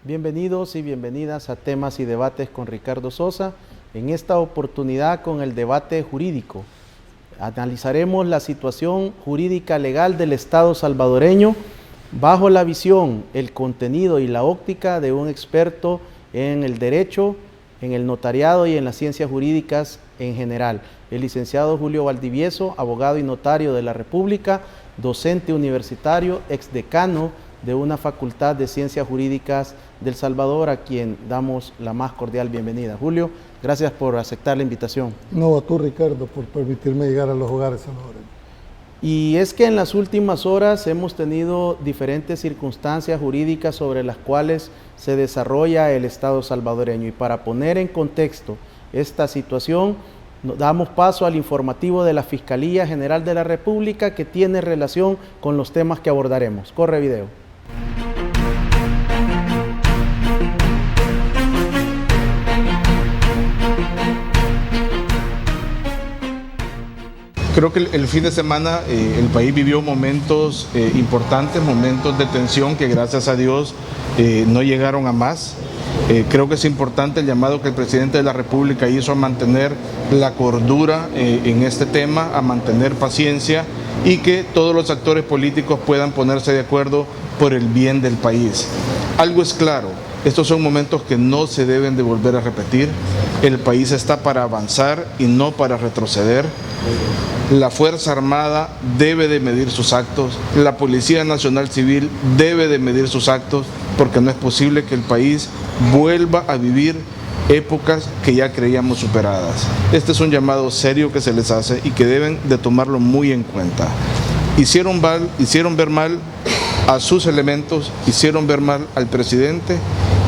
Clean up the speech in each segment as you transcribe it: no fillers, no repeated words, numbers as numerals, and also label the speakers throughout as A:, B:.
A: Bienvenidos y bienvenidas a Temas y Debates con Ricardo Sosa. En esta oportunidad con el debate jurídico. Analizaremos la situación jurídica legal del Estado salvadoreño bajo la visión, el contenido y la óptica de un experto en el derecho, en el notariado y en las ciencias jurídicas en general. El licenciado Julio Valdivieso, abogado y notario de la República, docente universitario, exdecano de una facultad de ciencias jurídicas del Salvador, a quien damos la más cordial bienvenida. Julio, gracias por aceptar la invitación.
B: No, a tú, Ricardo, por permitirme llegar a los hogares salvadoreños.
A: Y es que en las últimas horas hemos tenido diferentes circunstancias jurídicas sobre las cuales se desarrolla el Estado salvadoreño. Y para poner en contexto esta situación, damos paso al informativo de la Fiscalía General de la República, que tiene relación con los temas que abordaremos. Corre video.
C: Creo que el fin de semana el país vivió momentos importantes, momentos de tensión que gracias a Dios no llegaron a más. Creo que es importante el llamado que el presidente de la República hizo a mantener la cordura en este tema, a mantener paciencia y que todos los actores políticos puedan ponerse de acuerdo por el bien del país. Algo es claro, estos son momentos que no se deben de volver a repetir. El país está para avanzar y no para retroceder. La Fuerza Armada debe de medir sus actos, la Policía Nacional Civil debe de medir sus actos, porque no es posible que el país vuelva a vivir épocas que ya creíamos superadas. Este es un llamado serio que se les hace y que deben de tomarlo muy en cuenta. Hicieron ver mal a sus elementos, hicieron ver mal al presidente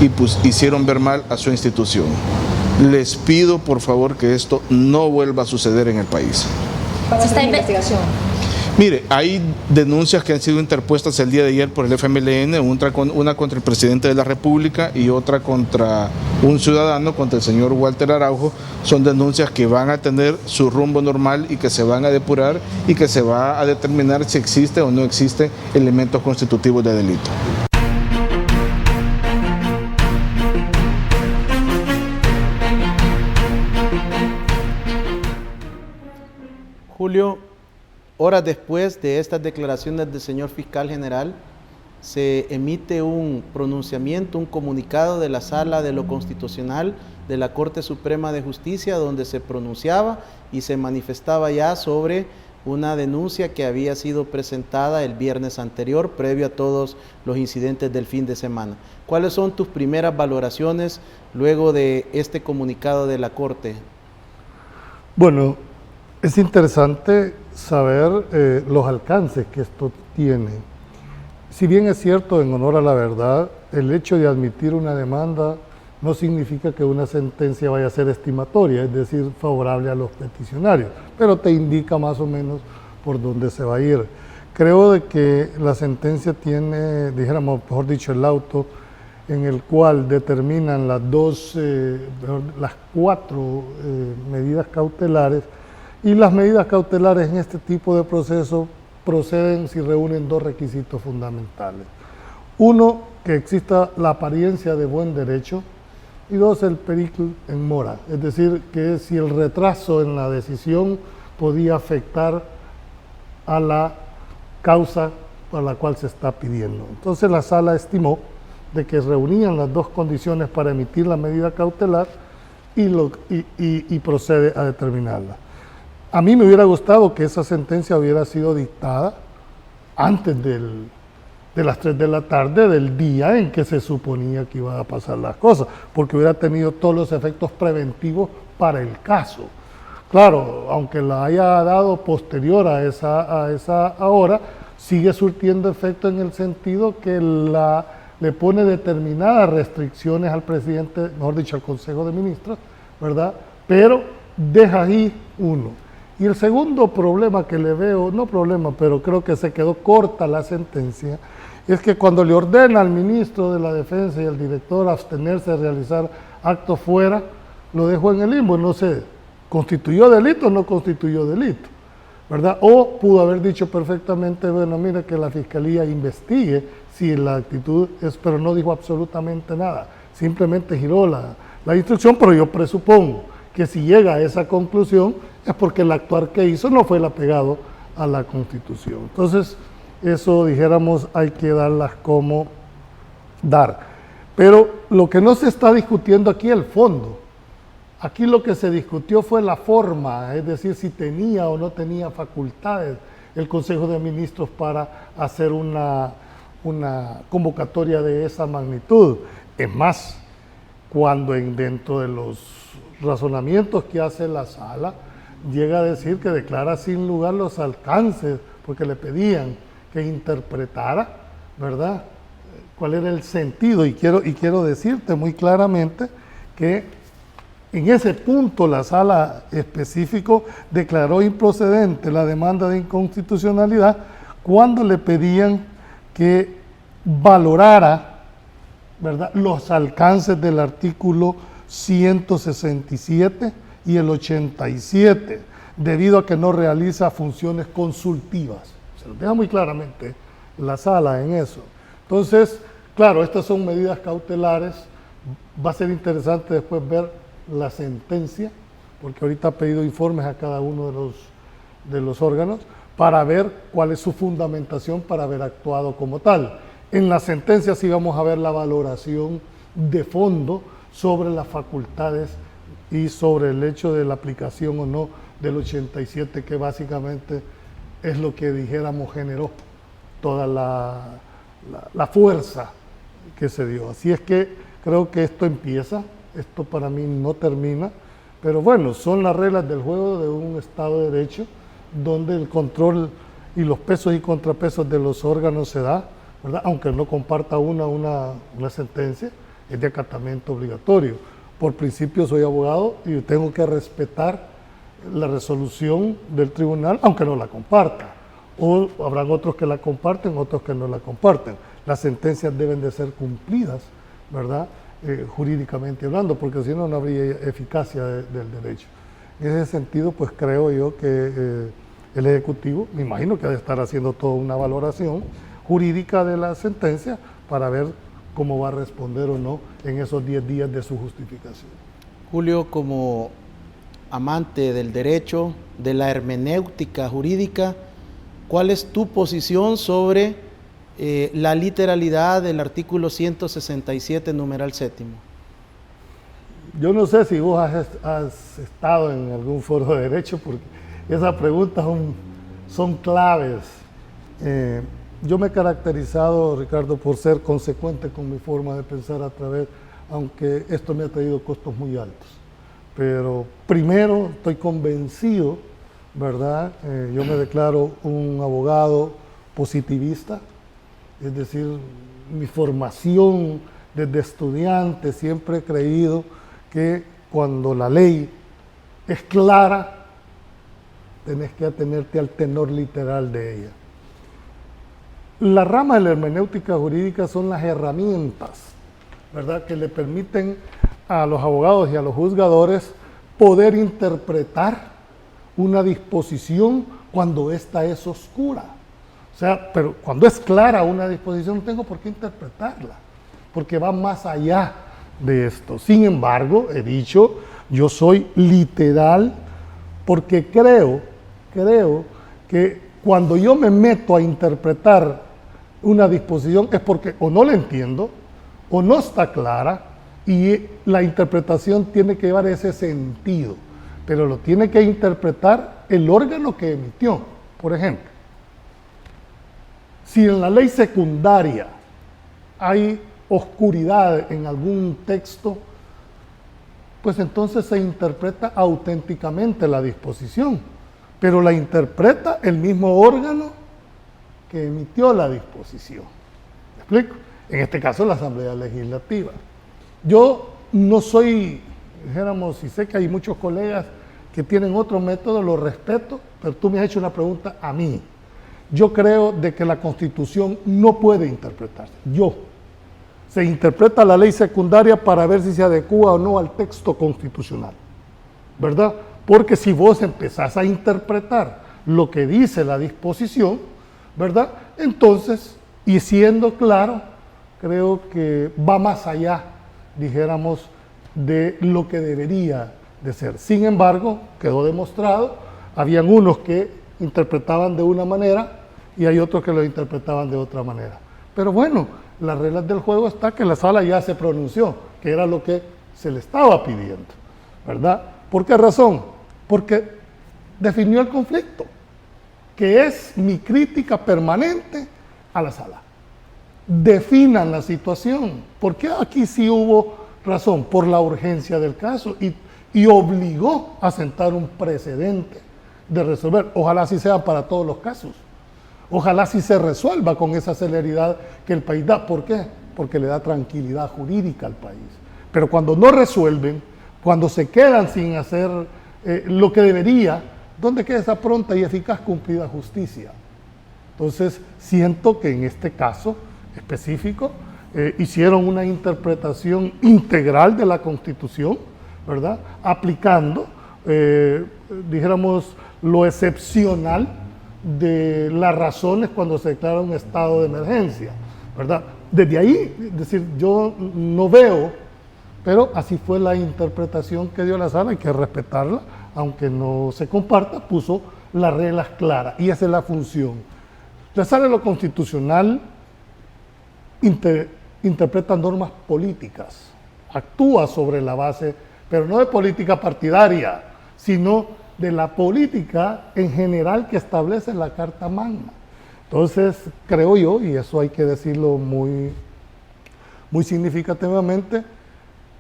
C: y pues hicieron ver mal a su institución. Les pido por favor que esto no vuelva a suceder en el país.
D: ¿Para esta investigación?
C: Mire, hay denuncias que han sido interpuestas el día de ayer por el FMLN, una contra el presidente de la República y otra contra un ciudadano, contra el señor Walter Araujo. Son denuncias que van a tener su rumbo normal y que se van a depurar y que se va a determinar si existe o no existe elementos constitutivos de delito.
A: Julio, horas después de estas declaraciones del señor fiscal general, se emite un pronunciamiento, un comunicado de la Sala de lo Constitucional de la Corte Suprema de Justicia, donde se pronunciaba y se manifestaba ya sobre una denuncia que había sido presentada el viernes anterior, previo a todos los incidentes del fin de semana. ¿Cuáles son tus primeras valoraciones luego de este comunicado de la Corte?
B: Bueno, es interesante saber los alcances que esto tiene. Si bien es cierto, en honor a la verdad, el hecho de admitir una demanda no significa que una sentencia vaya a ser estimatoria, es decir, favorable a los peticionarios, pero te indica más o menos por dónde se va a ir. Creo de que la sentencia tiene, dijéramos, mejor dicho, el auto en el cual determinan las cuatro medidas cautelares. Y las medidas cautelares en este tipo de proceso proceden si reúnen dos requisitos fundamentales. Uno, que exista la apariencia de buen derecho, y dos, el pericle en mora, es decir, que si el retraso en la decisión podía afectar a la causa a la cual se está pidiendo. Entonces la sala estimó de que reunían las dos condiciones para emitir la medida cautelar y procede a determinarla. A mí me hubiera gustado que esa sentencia hubiera sido dictada antes de las 3 de la tarde del día en que se suponía que iban a pasar las cosas, porque hubiera tenido todos los efectos preventivos para el caso. Claro, aunque la haya dado posterior a esa hora, sigue surtiendo efecto en el sentido que le pone determinadas restricciones al presidente, mejor dicho, al Consejo de Ministros, ¿verdad? Pero deja ahí uno. Y el segundo problema que le veo, no problema, pero creo que se quedó corta la sentencia, es que cuando le ordena al ministro de la Defensa y al director abstenerse de realizar actos fuera, lo dejó en el limbo, no sé, ¿constituyó delito o no constituyó delito? ¿Verdad? O pudo haber dicho perfectamente, bueno, mira que la Fiscalía investigue si la actitud es, pero no dijo absolutamente nada, simplemente giró la instrucción, pero yo presupongo que si llega a esa conclusión es porque el actuar que hizo no fue el apegado a la Constitución. Entonces, eso dijéramos hay que darlas como dar. Pero lo que no se está discutiendo aquí es el fondo. Aquí lo que se discutió fue la forma, es decir, si tenía o no tenía facultades el Consejo de Ministros para hacer una convocatoria de esa magnitud. Es más, cuando dentro de los razonamientos que hace la sala, llega a decir que declara sin lugar los alcances, porque le pedían que interpretara, ¿verdad?, cuál era el sentido, y quiero decirte muy claramente que en ese punto la sala específico declaró improcedente la demanda de inconstitucionalidad cuando le pedían que valorara, ¿verdad?, los alcances del artículo 167 y el 87, debido a que no realiza funciones consultivas. Se lo deja muy claramente la sala en eso. Entonces, claro, estas son medidas cautelares. Va a ser interesante después ver la sentencia, porque ahorita ha pedido informes a cada uno de los órganos para ver cuál es su fundamentación para haber actuado como tal. En la sentencia sí vamos a ver la valoración de fondo sobre las facultades y sobre el hecho de la aplicación o no del 87, que básicamente es lo que dijéramos generó toda la fuerza que se dio. Así es que creo que esto empieza, esto para mí no termina, pero bueno, son las reglas del juego de un Estado de Derecho donde el control y los pesos y contrapesos de los órganos se da, ¿verdad? Aunque no comparta una sentencia, es de acatamiento obligatorio. Por principio soy abogado y tengo que respetar la resolución del tribunal, aunque no la comparta. O habrán otros que la comparten, otros que no la comparten. Las sentencias deben de ser cumplidas, ¿verdad?, jurídicamente hablando, porque si no, no habría eficacia del derecho. En ese sentido, pues creo yo que el Ejecutivo, me imagino que ha de estar haciendo toda una valoración jurídica de la sentencia para ver cómo va a responder o no en esos 10 días de su justificación.
A: Julio, como amante del derecho, de la hermenéutica jurídica, ¿cuál es tu posición sobre la literalidad del artículo 167, numeral séptimo?
B: Yo no sé si vos has estado en algún foro de derecho, porque esas preguntas son claves. Yo me he caracterizado, Ricardo, por ser consecuente con mi forma de pensar aunque esto me ha traído costos muy altos. Pero primero estoy convencido, ¿verdad? Yo me declaro un abogado positivista, es decir, mi formación desde estudiante siempre he creído que cuando la ley es clara, tenés que atenerte al tenor literal de ella. La rama de la hermenéutica jurídica son las herramientas, ¿verdad?, que le permiten a los abogados y a los juzgadores poder interpretar una disposición cuando ésta es oscura. O sea, pero cuando es clara una disposición no tengo por qué interpretarla, porque va más allá de esto. Sin embargo, he dicho, yo soy literal porque creo que cuando yo me meto a interpretar una disposición es porque o no la entiendo o no está clara y la interpretación tiene que llevar ese sentido, pero lo tiene que interpretar el órgano que emitió. Por ejemplo, si en la ley secundaria hay oscuridad en algún texto, pues entonces se interpreta auténticamente la disposición, pero la interpreta el mismo órgano que emitió la disposición. ¿Me explico? En este caso, la Asamblea Legislativa. Yo no soy, dijéramos, y sé que hay muchos colegas que tienen otro método, lo respeto, pero tú me has hecho una pregunta a mí. Yo creo de que la Constitución no puede interpretarse. se interpreta la ley secundaria para ver si se adecúa o no al texto constitucional, ¿verdad? Porque si vos empezás a interpretar lo que dice la disposición, ¿verdad? Entonces, y siendo claro, creo que va más allá, dijéramos, de lo que debería de ser. Sin embargo, quedó demostrado, habían unos que interpretaban de una manera y hay otros que lo interpretaban de otra manera. Pero bueno, las reglas del juego está que la sala ya se pronunció, que era lo que se le estaba pidiendo, ¿verdad? ¿Por qué razón? Porque definió el conflicto, que es mi crítica permanente a la sala. Definan la situación, porque aquí sí hubo razón, por la urgencia del caso y obligó a sentar un precedente de resolver. Ojalá así sea para todos los casos. Ojalá así se resuelva con esa celeridad que el país da. ¿Por qué? Porque le da tranquilidad jurídica al país. Pero cuando no resuelven, cuando se quedan sin hacer lo que debería, ¿dónde queda esa pronta y eficaz cumplida justicia? Entonces, siento que en este caso específico hicieron una interpretación integral de la Constitución, ¿verdad? Aplicando, dijéramos, lo excepcional de las razones cuando se declara un estado de emergencia, ¿verdad? Desde ahí, es decir, yo no veo, pero así fue la interpretación que dio la sala, hay que respetarla, aunque no se comparta, puso las reglas claras, y esa es la función. La sala de lo constitucional interpreta normas políticas, actúa sobre la base, pero no de política partidaria, sino de la política en general que establece la Carta Magna. Entonces, creo yo, y eso hay que decirlo muy significativamente,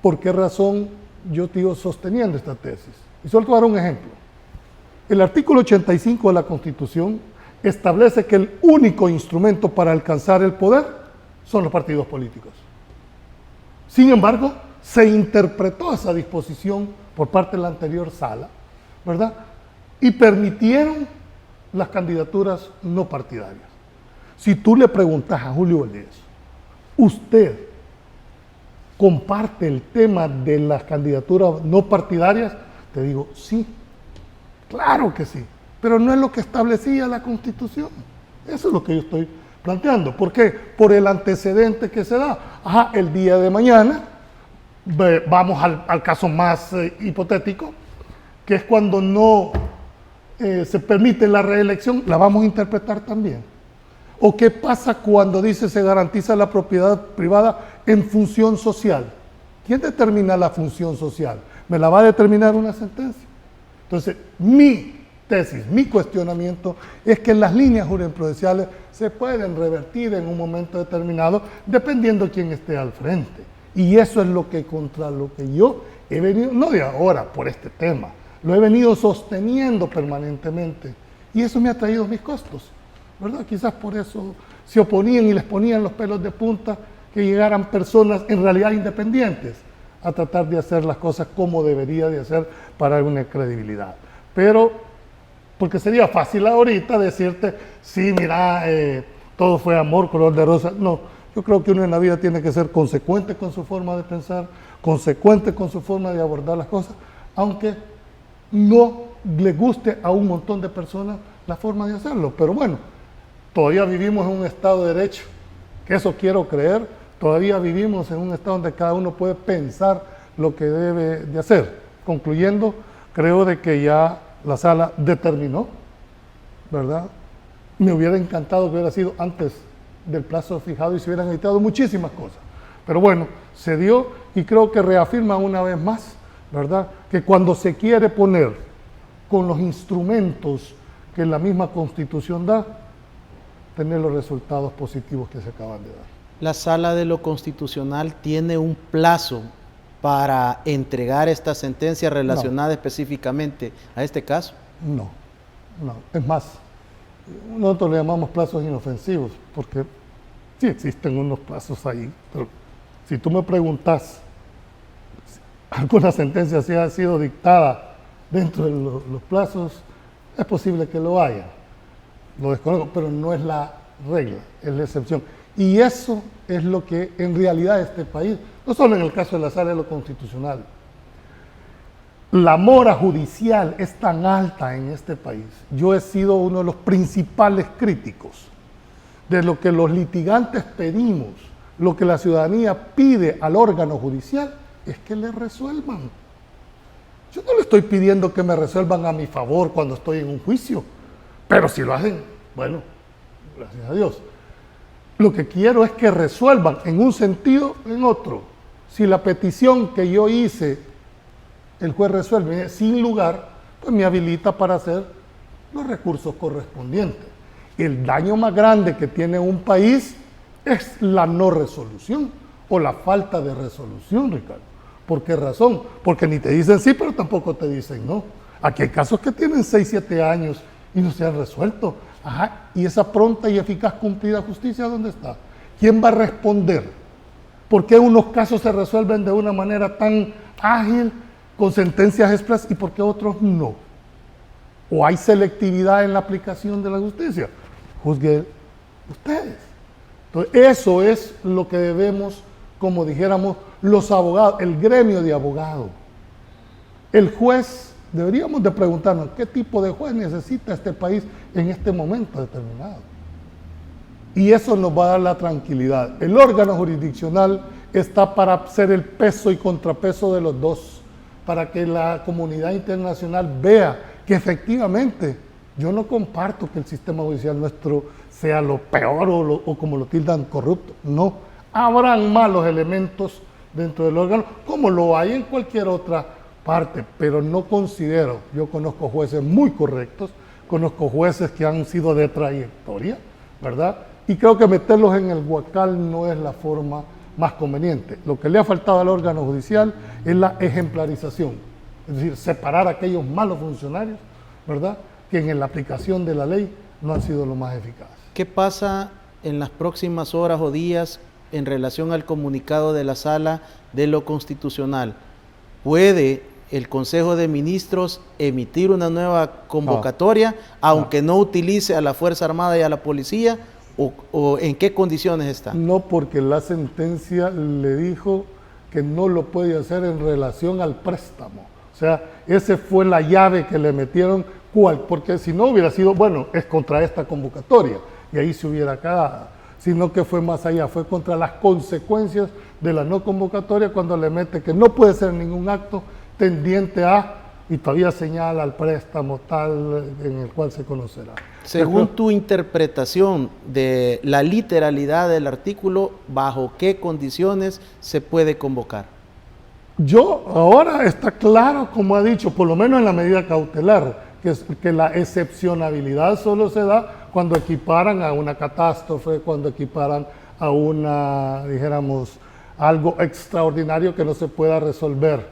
B: por qué razón yo sigo sosteniendo esta tesis. Y solo te voy a dar un ejemplo. El artículo 85 de la Constitución establece que el único instrumento para alcanzar el poder son los partidos políticos. Sin embargo, se interpretó esa disposición por parte de la anterior sala, ¿verdad? Y permitieron las candidaturas no partidarias. Si tú le preguntas a Julio Valdés, ¿usted comparte el tema de las candidaturas no partidarias? Te digo, sí, claro que sí, pero no es lo que establecía la Constitución. Eso es lo que yo estoy planteando. ¿Por qué? Por el antecedente que se da. El día de mañana, vamos al caso más hipotético, que es cuando no se permite la reelección, la vamos a interpretar también. ¿O qué pasa cuando dice se garantiza la propiedad privada en función social? ¿Quién determina la función social? ¿Me la va a determinar una sentencia? Entonces, mi tesis, mi cuestionamiento es que las líneas jurisprudenciales se pueden revertir en un momento determinado dependiendo de quién esté al frente. Y eso es lo que contra lo que yo he venido, no de ahora, por este tema, lo he venido sosteniendo permanentemente. Y eso me ha traído mis costos, ¿verdad? Quizás por eso se oponían y les ponían los pelos de punta que llegaran personas en realidad independientes a tratar de hacer las cosas como debería de hacer para una credibilidad. Pero, porque sería fácil ahorita decirte, sí, mira, todo fue amor, color de rosa. No, yo creo que uno en la vida tiene que ser consecuente con su forma de pensar, consecuente con su forma de abordar las cosas, aunque no le guste a un montón de personas la forma de hacerlo. Pero bueno, todavía vivimos en un Estado de Derecho, que eso quiero creer, todavía vivimos en un Estado donde cada uno puede pensar lo que debe de hacer. Concluyendo, creo de que ya la sala determinó, ¿verdad? Me hubiera encantado que hubiera sido antes del plazo fijado y se hubieran evitado muchísimas cosas. Pero bueno, se dio y creo que reafirma una vez más, ¿verdad?, que cuando se quiere poner con los instrumentos que la misma Constitución da, tener los resultados positivos que se acaban de dar.
A: La Sala de lo Constitucional tiene un plazo para entregar esta sentencia relacionada específicamente a este caso.
B: No. Es más, nosotros le llamamos plazos inofensivos, porque sí existen unos plazos ahí, pero si tú me preguntas si alguna sentencia sí ha sido dictada dentro de los plazos, es posible que lo haya. Lo desconozco, pero no es la regla, es la excepción. Y eso es lo que en realidad este país, no solo en el caso de la Sala de lo Constitucional, la mora judicial es tan alta en este país. Yo he sido uno de los principales críticos de lo que los litigantes pedimos, lo que la ciudadanía pide al órgano judicial, es que le resuelvan. Yo no le estoy pidiendo que me resuelvan a mi favor cuando estoy en un juicio, pero si lo hacen, bueno, gracias a Dios. Lo que quiero es que resuelvan en un sentido o en otro. Si la petición que yo hice, el juez resuelve sin lugar, pues me habilita para hacer los recursos correspondientes. El daño más grande que tiene un país es la no resolución o la falta de resolución, Ricardo. ¿Por qué razón? Porque ni te dicen sí, pero tampoco te dicen no. Aquí hay casos que tienen 6, 7 años y no se han resuelto. Ajá, y esa pronta y eficaz cumplida justicia, ¿dónde está? ¿Quién va a responder? ¿Por qué unos casos se resuelven de una manera tan ágil, con sentencias express, y por qué otros no? ¿O hay selectividad en la aplicación de la justicia? Juzguen ustedes. Entonces, eso es lo que debemos, como dijéramos, los abogados, el gremio de abogados. El juez, deberíamos de preguntarnos, ¿qué tipo de juez necesita este país en este momento determinado? Y eso nos va a dar la tranquilidad. El órgano jurisdiccional está para ser el peso y contrapeso de los dos, para que la comunidad internacional vea que efectivamente yo no comparto que el sistema judicial nuestro sea lo peor o como lo tildan corrupto. No, habrán malos elementos dentro del órgano, como lo hay en cualquier otra parte, pero no considero, yo conozco jueces muy correctos, conozco jueces que han sido de trayectoria, ¿verdad? Y creo que meterlos en el huacal no es la forma más conveniente. Lo que le ha faltado al órgano judicial es la ejemplarización, es decir, separar a aquellos malos funcionarios, ¿verdad?, que en la aplicación de la ley no han sido lo más eficaz.
A: ¿Qué pasa en las próximas horas o días en relación al comunicado de la Sala de lo Constitucional? ¿Puede el Consejo de Ministros emitir una nueva convocatoria, aunque no utilice a la Fuerza Armada y a la Policía? ¿O en qué condiciones está?
B: No, porque la sentencia le dijo que no lo puede hacer en relación al préstamo. O sea, esa fue la llave que le metieron, porque si no hubiera sido, bueno, es contra esta convocatoria, y ahí se hubiera quedado, sino que fue más allá, fue contra las consecuencias de la no convocatoria, cuando le mete que no puede ser ningún acto tendiente a, y todavía señala al préstamo tal en el cual se conocerá.
A: Según tu interpretación de la literalidad del artículo, ¿bajo qué condiciones se puede convocar?
B: Yo, ahora está claro, como ha dicho, por lo menos en la medida cautelar, que la excepcionabilidad solo se da cuando equiparan a una catástrofe, cuando equiparan a una, dijéramos, algo extraordinario que no se pueda resolver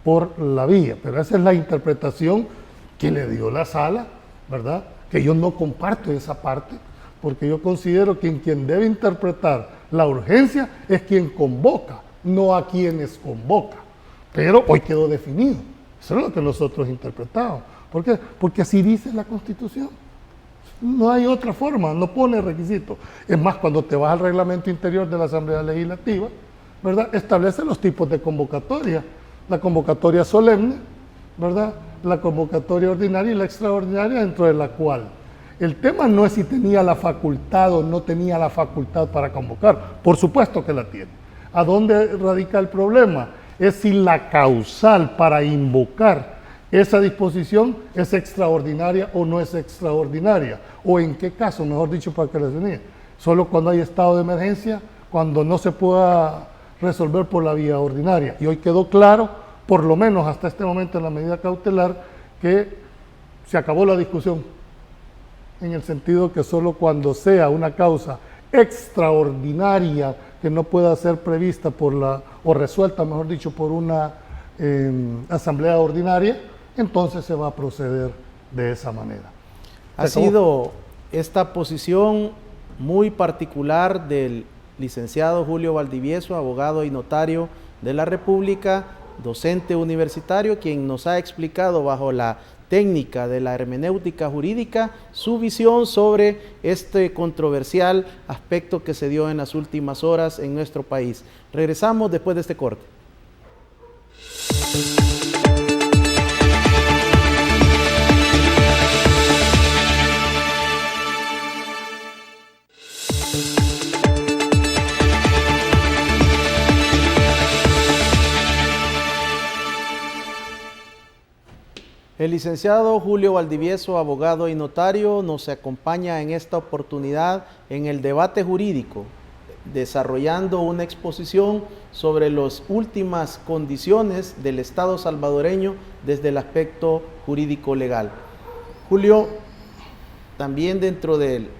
B: por la vía. Pero esa es la interpretación que le dio la sala, ¿verdad?, que yo no comparto esa parte, porque yo considero que quien debe interpretar la urgencia es quien convoca, no a quienes convoca. Pero hoy quedó definido. Eso es lo que nosotros interpretamos. ¿Por qué? Porque así dice la Constitución. No hay otra forma, no pone requisito. Es más, cuando te vas al reglamento interior de la Asamblea Legislativa, ¿verdad?, establece los tipos de convocatoria. La convocatoria solemne, ¿verdad?, la convocatoria ordinaria y la extraordinaria, dentro de la cual el tema no es si tenía la facultad o no tenía la facultad para convocar. Por supuesto que la tiene. ¿A dónde radica el problema? Es si la causal para invocar esa disposición es extraordinaria o no es extraordinaria, o en qué caso, mejor dicho, para que les diga, solo cuando hay estado de emergencia, cuando no se pueda resolver por la vía ordinaria. Y hoy quedó claro, por lo menos hasta este momento en la medida cautelar, que se acabó la discusión, en el sentido que solo cuando sea una causa extraordinaria que no pueda ser prevista por o resuelta, mejor dicho, por una asamblea ordinaria, entonces se va a proceder de esa manera.
A: Ha sido esta posición muy particular del licenciado Julio Valdivieso, abogado y notario de la República, docente universitario, quien nos ha explicado bajo la técnica de la hermenéutica jurídica su visión sobre este controversial aspecto que se dio en las últimas horas en nuestro país. Regresamos después de este corte. El licenciado Julio Valdivieso, abogado y notario, nos acompaña en esta oportunidad en el debate jurídico, desarrollando una exposición sobre las últimas condiciones del Estado salvadoreño desde el aspecto jurídico legal. Julio, también dentro del...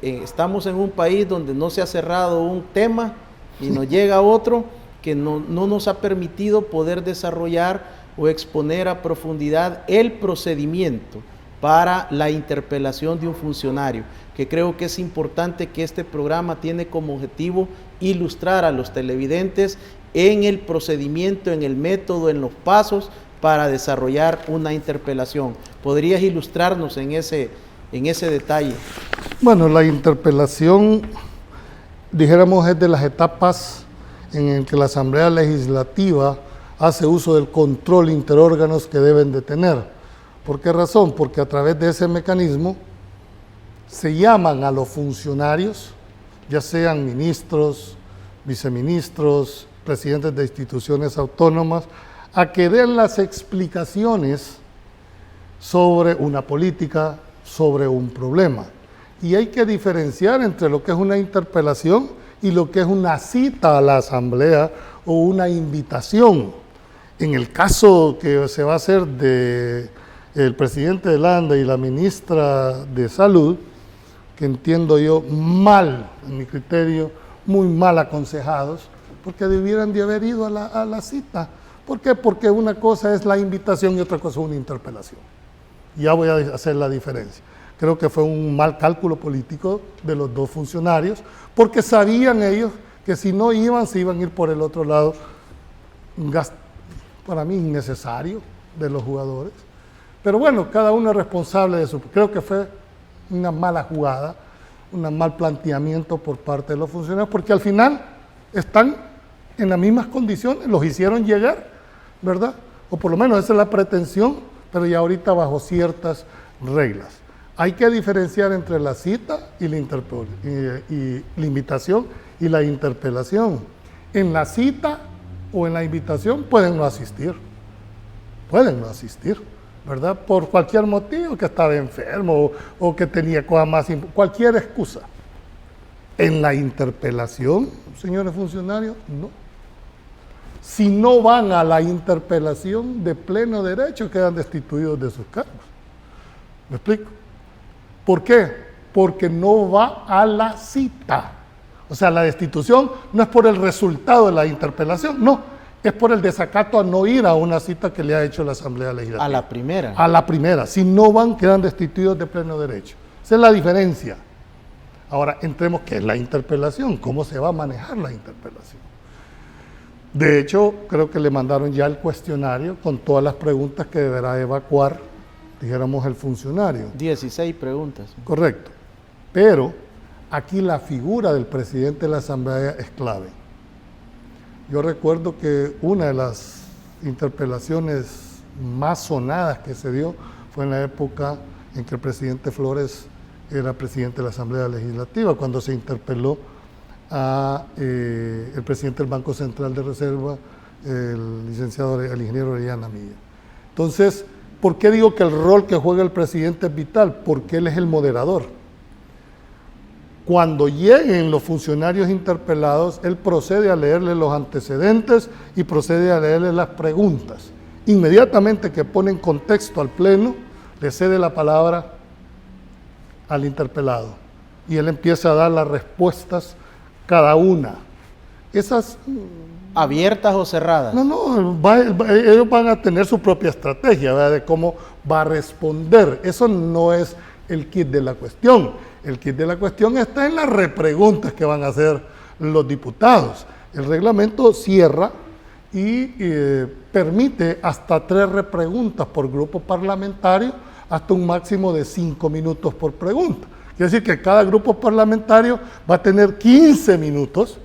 A: estamos en un país donde no se ha cerrado un tema y nos llega otro que no nos ha permitido poder desarrollar o exponer a profundidad el procedimiento para la interpelación de un funcionario, que creo que es importante que este programa tiene como objetivo ilustrar a los televidentes en el procedimiento, en el método, en los pasos para desarrollar una interpelación. ¿Podrías ilustrarnos en ese detalle?
B: Bueno, la interpelación, dijéramos, es de las etapas en que la Asamblea Legislativa hace uso del control interórganos que deben de tener. ¿Por qué razón? Porque a través de ese mecanismo se llaman a los funcionarios, ya sean ministros, viceministros, presidentes de instituciones autónomas, a que den las explicaciones sobre una política, sobre un problema. Y hay que diferenciar entre lo que es una interpelación y lo que es una cita a la asamblea o una invitación. En el caso que se va a hacer de el presidente de Landa y la ministra de Salud, que entiendo yo mal, en mi criterio, muy mal aconsejados, porque debieran de haber ido a la cita. ¿Por qué? Porque una cosa es la invitación y otra cosa es una interpelación. Ya voy a hacer la diferencia. Creo que fue un mal cálculo político de los dos funcionarios, porque sabían ellos que si no iban, se iban a ir por el otro lado, para mí innecesario, de los jugadores. Pero bueno, cada uno es responsable de su... Creo que fue una mala jugada, un mal planteamiento por parte de los funcionarios, porque al final están en las mismas condiciones, los hicieron llegar, ¿verdad? O por lo menos esa es la pretensión, pero ya ahorita bajo ciertas reglas. Hay que diferenciar entre la cita y la invitación y la interpelación. En la cita o en la invitación pueden no asistir, ¿verdad? Por cualquier motivo, que estaba enfermo o que tenía cosas más, cualquier excusa. En la interpelación, señores funcionarios, no. Si no van a la interpelación de pleno derecho, quedan destituidos de sus cargos. ¿Me explico? ¿Por qué? Porque no va a la cita. O sea, la destitución no es por el resultado de la interpelación, no, es por el desacato a no ir a una cita que le ha hecho la Asamblea Legislativa.
A: A la primera.
B: A la primera. Si no van, quedan destituidos de pleno derecho. Esa es la diferencia. Ahora, entremos, ¿qué es la interpelación? ¿Cómo se va a manejar la interpelación? De hecho, creo que le mandaron ya el cuestionario con todas las preguntas que deberá evacuar, dijéramos, el funcionario.
A: 16 preguntas.
B: Correcto. Pero aquí la figura del presidente de la Asamblea es clave. Yo recuerdo que una de las interpelaciones más sonadas que se dio fue en la época en que el presidente Flores era presidente de la Asamblea Legislativa, cuando se interpeló a el presidente del Banco Central de Reserva, el ingeniero Orellana Milla. Entonces, ¿por qué digo que el rol que juega el presidente es vital? Porque él es el moderador. Cuando lleguen los funcionarios interpelados, él procede a leerles los antecedentes y procede a leerles las preguntas. Inmediatamente que pone en contexto al pleno, le cede la palabra al interpelado y él empieza a dar las respuestas cada una. Esas...
A: ¿Abiertas o cerradas?
B: No, ellos van a tener su propia estrategia, ¿verdad?, de cómo va a responder. Eso no es el kit de la cuestión. El kit de la cuestión está en las repreguntas que van a hacer los diputados. El reglamento cierra y permite hasta 3 repreguntas por grupo parlamentario, hasta un máximo de 5 minutos por pregunta. Quiere decir que cada grupo parlamentario va a tener 15 minutos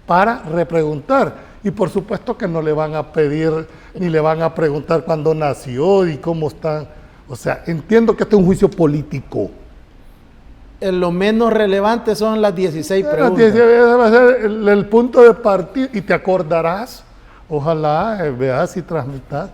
B: para repreguntar. Y por supuesto que no le van a pedir ni le van a preguntar cuándo nació y cómo está. O sea, entiendo que este es un juicio político.
A: Lo menos relevante son las 16 preguntas.
B: Las 16 va a ser el punto de partida. Y te acordarás, ojalá veas y transmitas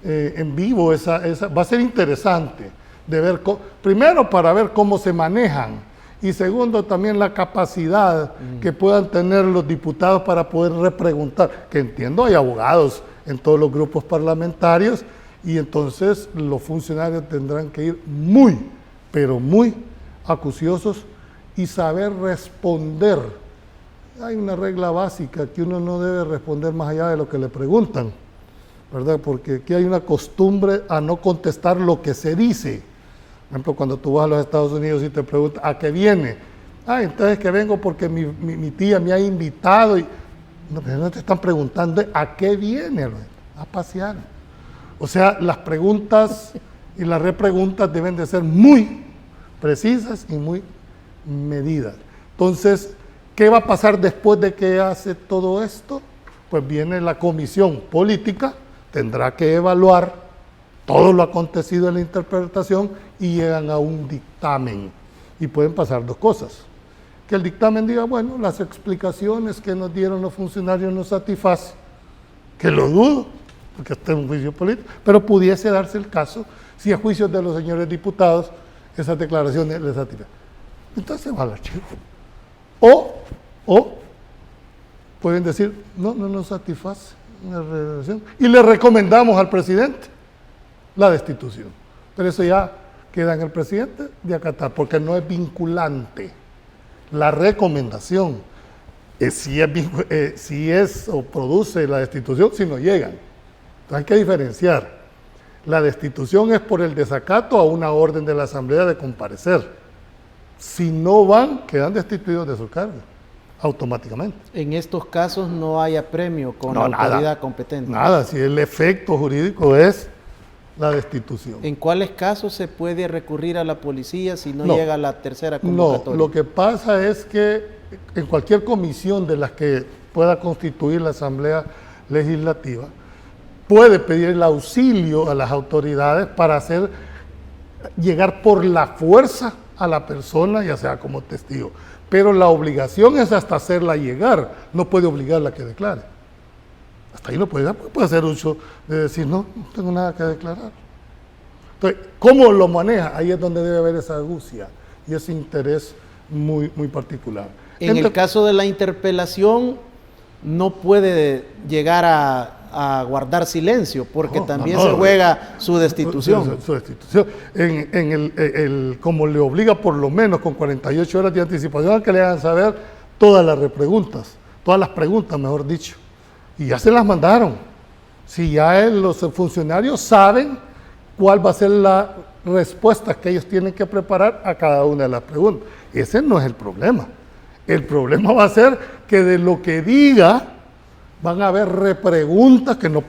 B: en vivo va a ser interesante de ver, primero para ver cómo se manejan y segundo también la capacidad que puedan tener los diputados para poder repreguntar, que entiendo hay abogados en todos los grupos parlamentarios y entonces los funcionarios tendrán que ir muy, pero muy acuciosos y saber responder. Hay una regla básica que uno no debe responder más allá de lo que le preguntan, ¿verdad? Porque aquí hay una costumbre a no contestar lo que se dice. Por ejemplo, cuando tú vas a los Estados Unidos y te preguntan, ¿a qué viene? Entonces que vengo porque mi tía me ha invitado. No te están preguntando, ¿a qué viene? A pasear. O sea, las preguntas y las repreguntas deben de ser muy precisas y muy medidas. Entonces, ¿qué va a pasar después de que hace todo esto? Pues viene la comisión política, tendrá que evaluar todo lo acontecido en la interpretación y llegan a un dictamen. Y pueden pasar 2 cosas. Que el dictamen diga, bueno, las explicaciones que nos dieron los funcionarios nos satisfacen, que lo dudo, porque este es un juicio político, pero pudiese darse el caso si a juicios de los señores diputados esas declaraciones les satisfacen. Entonces va al archivo. O pueden decir, no nos satisface una relación y le recomendamos al presidente la destitución. Pero eso ya queda en el presidente de acatar, porque no es vinculante. La recomendación si es o produce la destitución, si no llegan. Entonces hay que diferenciar. La destitución es por el desacato a una orden de la Asamblea de comparecer. Si no van, quedan destituidos de su cargo, automáticamente.
A: En estos casos no hay apremio con la autoridad competente.
B: Nada, si el efecto jurídico es la destitución.
A: ¿En cuáles casos se puede recurrir a la policía si no llega a la tercera convocatoria?
B: No, lo que pasa es que en cualquier comisión de las que pueda constituir la Asamblea Legislativa, puede pedir el auxilio a las autoridades para hacer llegar por la fuerza a la persona, ya sea como testigo. Pero la obligación es hasta hacerla llegar, no puede obligarla a que declare. Hasta ahí no puede hacer uso de decir, no tengo nada que declarar. Entonces, ¿cómo lo maneja? Ahí es donde debe haber esa argucia y ese interés muy, muy particular.
A: En el caso de la interpelación, no puede llegar a guardar silencio, porque también se juega su destitución.
B: Su destitución. Como le obliga por lo menos con 48 horas de anticipación a que le hagan saber todas las preguntas, mejor dicho. Y ya se las mandaron. Si ya los funcionarios saben cuál va a ser la respuesta que ellos tienen que preparar a cada una de las preguntas. Ese no es el problema. El problema va a ser que de lo que diga van a haber repreguntas que no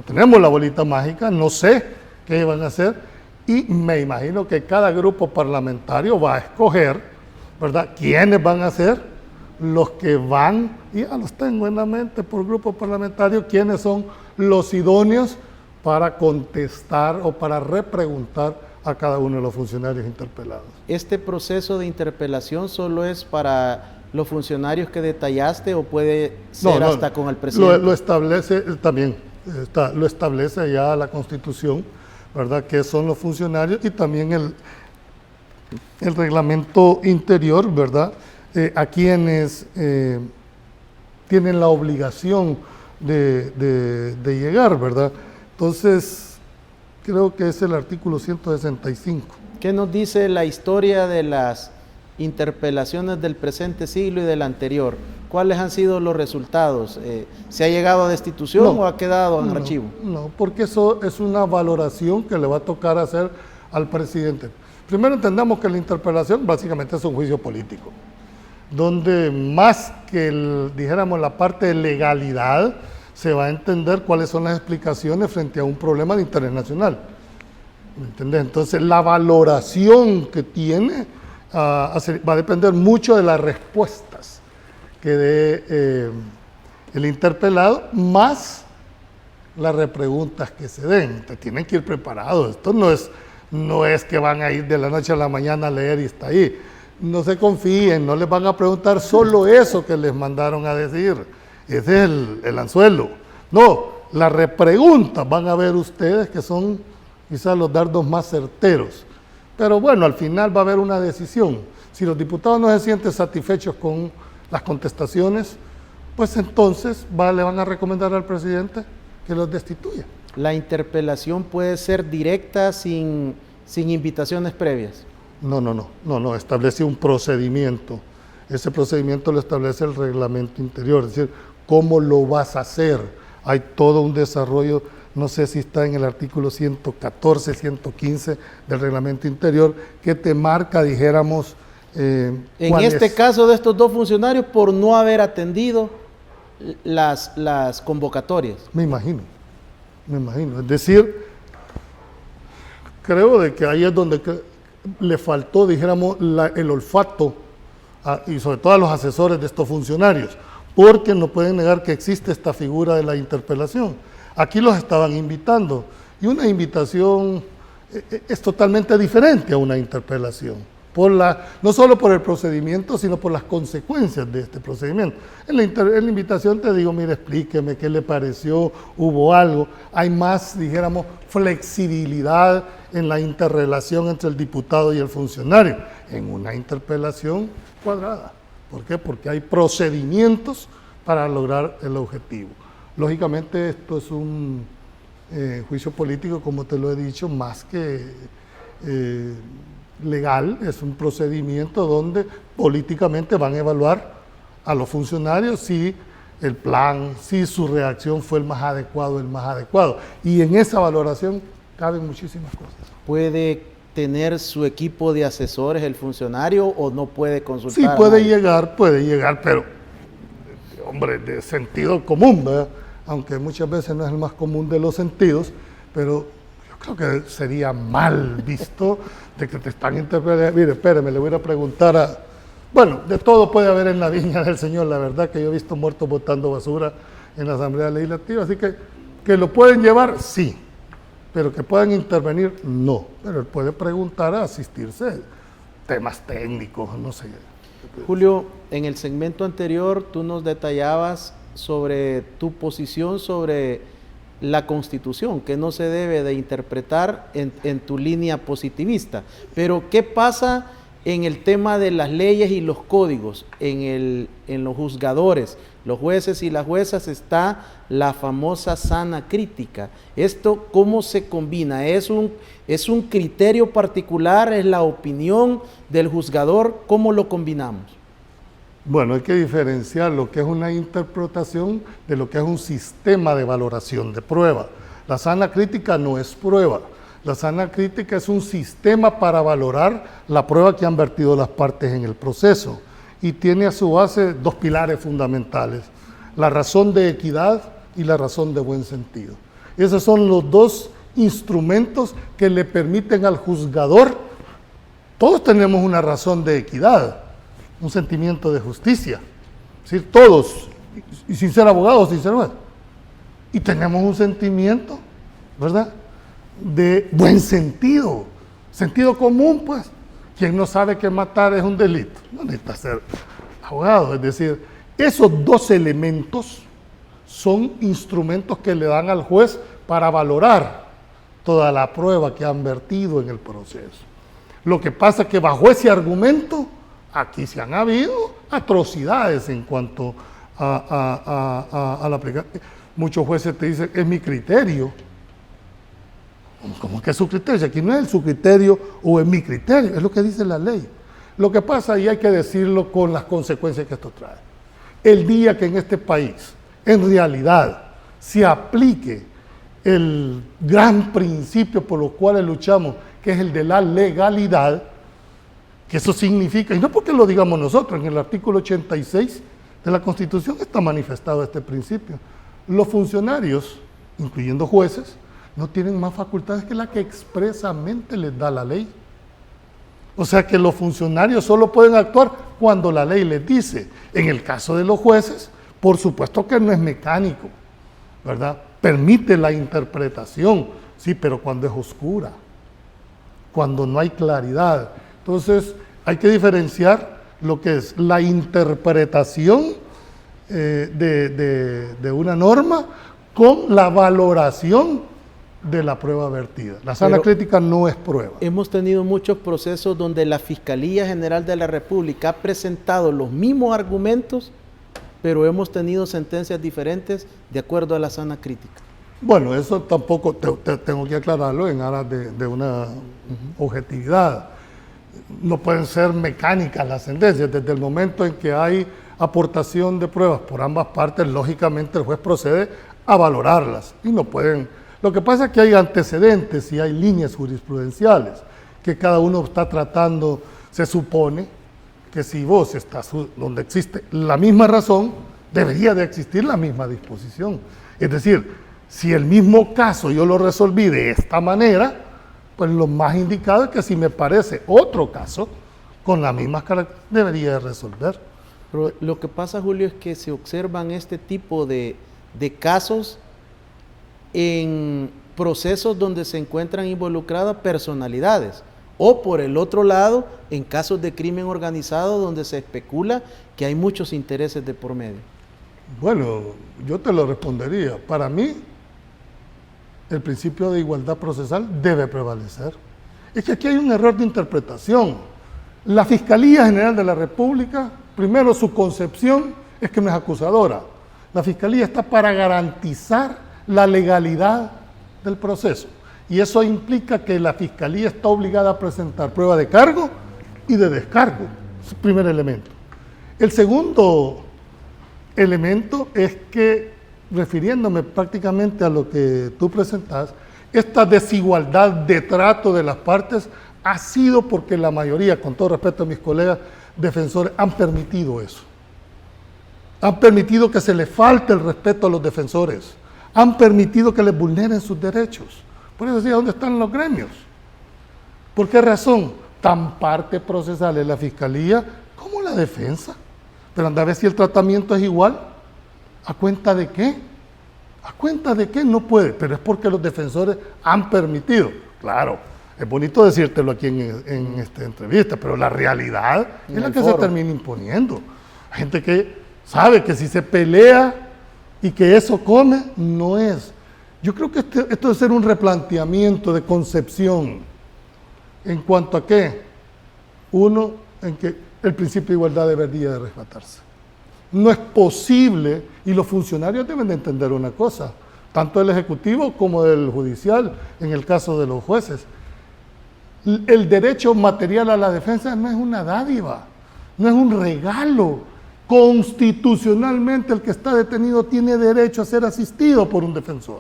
B: tenemos la bolita mágica, no sé qué van a hacer, y me imagino que cada grupo parlamentario va a escoger, ¿verdad?, quiénes van a ser los que van, y ya los tengo en la mente por grupo parlamentario, quiénes son los idóneos para contestar o para repreguntar a cada uno de los funcionarios interpelados.
A: ¿Este proceso de interpelación solo es para los funcionarios que detallaste o puede ser hasta con el presidente?
B: Lo establece también, lo establece ya la Constitución, ¿verdad?, que son los funcionarios, y también el reglamento interior, ¿verdad?, a quienes tienen la obligación de llegar, ¿verdad? Entonces, creo que es el artículo 165.
A: ¿Qué nos dice la historia de las interpelaciones del presente siglo y del anterior? ¿Cuáles han sido los resultados? ¿Se ha llegado a destitución o ha quedado en archivo?
B: No, porque eso es una valoración que le va a tocar hacer al presidente. Primero entendamos que la interpelación básicamente es un juicio político, donde más que dijéramos la parte de legalidad, se va a entender cuáles son las explicaciones frente a un problema de interés nacional. ¿Me entiendes? Entonces, la valoración que tiene va a depender mucho de las respuestas que dé el interpelado, más las repreguntas que se den. Te tienen que ir preparados. Esto no es que van a ir de la noche a la mañana a leer y está ahí. No se confíen, no les van a preguntar solo eso que les mandaron a decir. Ese es el anzuelo. No, las repreguntas van a ver ustedes que son quizás los dardos más certeros. Pero bueno, al final va a haber una decisión. Si los diputados no se sienten satisfechos con las contestaciones, pues entonces le van a recomendar al presidente que los destituya.
A: ¿La interpelación puede ser directa sin invitaciones previas?
B: No, establece un procedimiento. Ese procedimiento lo establece el reglamento interior, es decir, ¿cómo lo vas a hacer? Hay todo un desarrollo, no sé si está en el artículo 114, 115 del reglamento interior, que te marca, dijéramos,
A: en este caso de estos dos funcionarios, por no haber atendido las convocatorias.
B: Me imagino. Es decir, creo de que ahí es donde le faltó, dijéramos, el olfato y sobre todo a los asesores de estos funcionarios, porque no pueden negar que existe esta figura de la interpelación. Aquí los estaban invitando, y una invitación es totalmente diferente a una interpelación, no solo por el procedimiento, sino por las consecuencias de este procedimiento. En la invitación te digo, mire, explíqueme qué le pareció, hubo algo, hay más, dijéramos, flexibilidad en la interrelación entre el diputado y el funcionario. En una interpelación cuadrada. ¿Por qué? Porque hay procedimientos para lograr el objetivo. Lógicamente esto es un juicio político, como te lo he dicho, más que legal, es un procedimiento donde políticamente van a evaluar a los funcionarios si el plan, si su reacción fue el más adecuado. Y en esa valoración caben muchísimas cosas.
A: ¿Puede tener su equipo de asesores el funcionario o no puede consultar?
B: Sí, puede llegar, pero, hombre, de sentido común, ¿verdad? Aunque muchas veces no es el más común de los sentidos, pero yo creo que sería mal visto de que te están interpretando. Mire, espéreme, le voy a preguntar bueno, de todo puede haber en la viña del Señor, la verdad que yo he visto muertos botando basura en la Asamblea Legislativa, así que lo pueden llevar, sí, pero que puedan intervenir, no. Pero él puede preguntar a asistirse, temas técnicos, no sé.
A: Julio, en el segmento anterior tú nos detallabas sobre tu posición sobre la Constitución, que no se debe de interpretar en tu línea positivista. Pero, ¿qué pasa en el tema de las leyes y los códigos? En los juzgadores, los jueces y las juezas, está la famosa sana crítica. ¿Esto cómo se combina? ¿Es un criterio particular? ¿Es la opinión del juzgador? ¿Cómo lo combinamos?
B: Bueno, hay que diferenciar lo que es una interpretación de lo que es un sistema de valoración de prueba. La sana crítica no es prueba. La sana crítica es un sistema para valorar la prueba que han vertido las partes en el proceso y tiene a su base dos pilares fundamentales: la razón de equidad y la razón de buen sentido. Esos son los dos instrumentos que le permiten al juzgador. Todos tenemos una razón de equidad, un sentimiento de justicia, es decir, todos, y sin ser abogados, sin ser juez, y tenemos un sentimiento, ¿verdad?, de buen sentido común, pues. Quien no sabe que matar es un delito, no necesita ser abogado. Es decir, esos dos elementos son instrumentos que le dan al juez para valorar toda la prueba que han vertido en el proceso. Lo que pasa es que bajo ese argumento, aquí se han habido atrocidades en cuanto a la aplicación. Muchos jueces te dicen, es mi criterio. ¿Cómo que es su criterio? Aquí no es su criterio o es mi criterio, es lo que dice la ley. Lo que pasa, y hay que decirlo con las consecuencias que esto trae. El día que en este país, en realidad, se aplique el gran principio por lo cual luchamos, que es el de la legalidad, que eso significa, y no porque lo digamos nosotros, en el artículo 86 de la Constitución está manifestado este principio. los funcionarios, incluyendo jueces, no tienen más facultades que la que expresamente les da la ley. O sea que los funcionarios solo pueden actuar cuando la ley les dice. En el caso de los jueces, por supuesto que no es mecánico, ¿verdad? Permite la interpretación, sí, pero cuando es oscura, cuando no hay claridad. Entonces, hay que diferenciar lo que es la interpretación de una norma con la valoración de la prueba vertida. La sana crítica no es prueba.
A: Hemos tenido muchos procesos donde la Fiscalía General de la República ha presentado los mismos argumentos, pero hemos tenido sentencias diferentes de acuerdo a la sana crítica.
B: Bueno, eso tampoco tengo que aclararlo en aras de una objetividad. No pueden ser mecánicas las sentencias. Desde el momento en que hay aportación de pruebas por ambas partes, lógicamente el juez procede a valorarlas y no pueden. Lo que pasa es que hay antecedentes y hay líneas jurisprudenciales que cada uno está tratando. Se supone que si vos estás donde existe la misma razón, debería de existir la misma disposición. Es decir, si el mismo caso yo lo resolví de esta manera, pues lo más indicado es que si me parece otro caso, con las mismas características, debería de resolver.
A: Pero lo que pasa, Julio, es que se observan este tipo de casos en procesos donde se encuentran involucradas personalidades, o por el otro lado, en casos de crimen organizado donde se especula que hay muchos intereses de por medio.
B: Bueno, yo te lo respondería. Para mí, el principio de igualdad procesal debe prevalecer. Es que aquí hay un error de interpretación. La Fiscalía General de la República, primero su concepción es que no es acusadora. La Fiscalía está para garantizar la legalidad del proceso. Y eso implica que la Fiscalía está obligada a presentar prueba de cargo y de descargo. Es el primer elemento. El segundo elemento es que, refiriéndome prácticamente a lo que tú presentas, esta desigualdad de trato de las partes ha sido porque la mayoría, con todo respeto a mis colegas defensores, han permitido eso. Han permitido que se les falte el respeto a los defensores. Han permitido que les vulneren sus derechos. Por eso decía, ¿dónde están los gremios? ¿Por qué razón? Tan parte procesal es la Fiscalía como la defensa. Pero anda a ver si el tratamiento es igual. ¿A cuenta de qué? ¿A cuenta de qué? No puede, pero es porque los defensores han permitido. Claro, es bonito decírtelo aquí en esta entrevista, pero la realidad es la que se termina imponiendo. Hay gente que sabe que si se pelea y que eso come, no es. Yo creo que esto debe ser un replanteamiento de concepción en cuanto a qué. Uno, en que el principio de igualdad debería de respetarse. No es posible, y los funcionarios deben de entender una cosa, tanto del Ejecutivo como del Judicial, en el caso de los jueces. El derecho material a la defensa no es una dádiva, no es un regalo. Constitucionalmente el que está detenido tiene derecho a ser asistido por un defensor,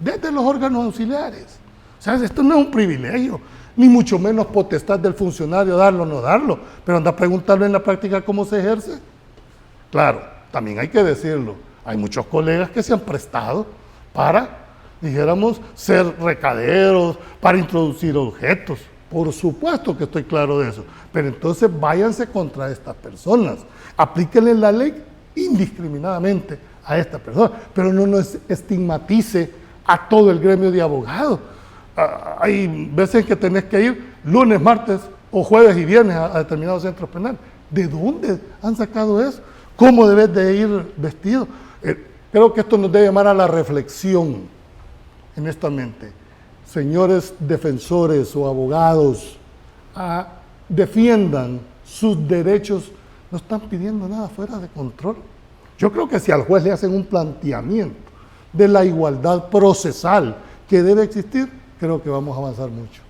B: desde los órganos auxiliares. O sea, esto no es un privilegio, ni mucho menos potestad del funcionario darlo o no darlo, pero anda a preguntarle en la práctica cómo se ejerce. Claro, también hay que decirlo, hay muchos colegas que se han prestado para, dijéramos, ser recaderos, para introducir objetos. Por supuesto que estoy claro de eso, pero entonces váyanse contra estas personas, aplíquenle la ley indiscriminadamente a esta persona, pero no nos estigmatice a todo el gremio de abogados. Hay veces que tenés que ir lunes, martes o jueves y viernes a determinados centros penales. ¿De dónde han sacado eso? ¿Cómo debes de ir vestido? Creo que esto nos debe llamar a la reflexión en esta mente. Señores defensores o abogados, defiendan sus derechos. No están pidiendo nada fuera de control. Yo creo que si al juez le hacen un planteamiento de la igualdad procesal que debe existir, creo que vamos a avanzar mucho.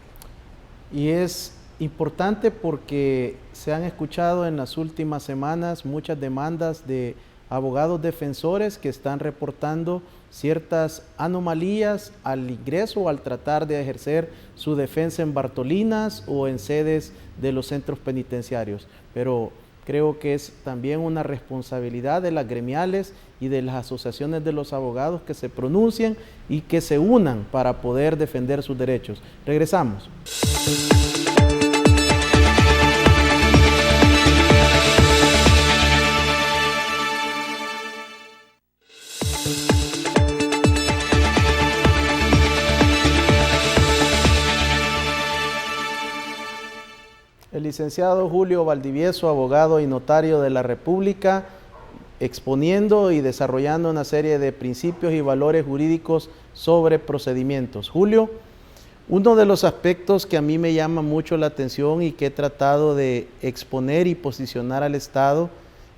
A: Y es importante porque se han escuchado en las últimas semanas muchas demandas de abogados defensores que están reportando ciertas anomalías al ingreso o al tratar de ejercer su defensa en Bartolinas o en sedes de los centros penitenciarios. Pero creo que es también una responsabilidad de las gremiales y de las asociaciones de los abogados que se pronuncien y que se unan para poder defender sus derechos. Regresamos. El licenciado Julio Valdivieso, abogado y notario de la República, exponiendo y desarrollando una serie de principios y valores jurídicos sobre procedimientos. Julio, uno de los aspectos que a mí me llama mucho la atención y que he tratado de exponer y posicionar al Estado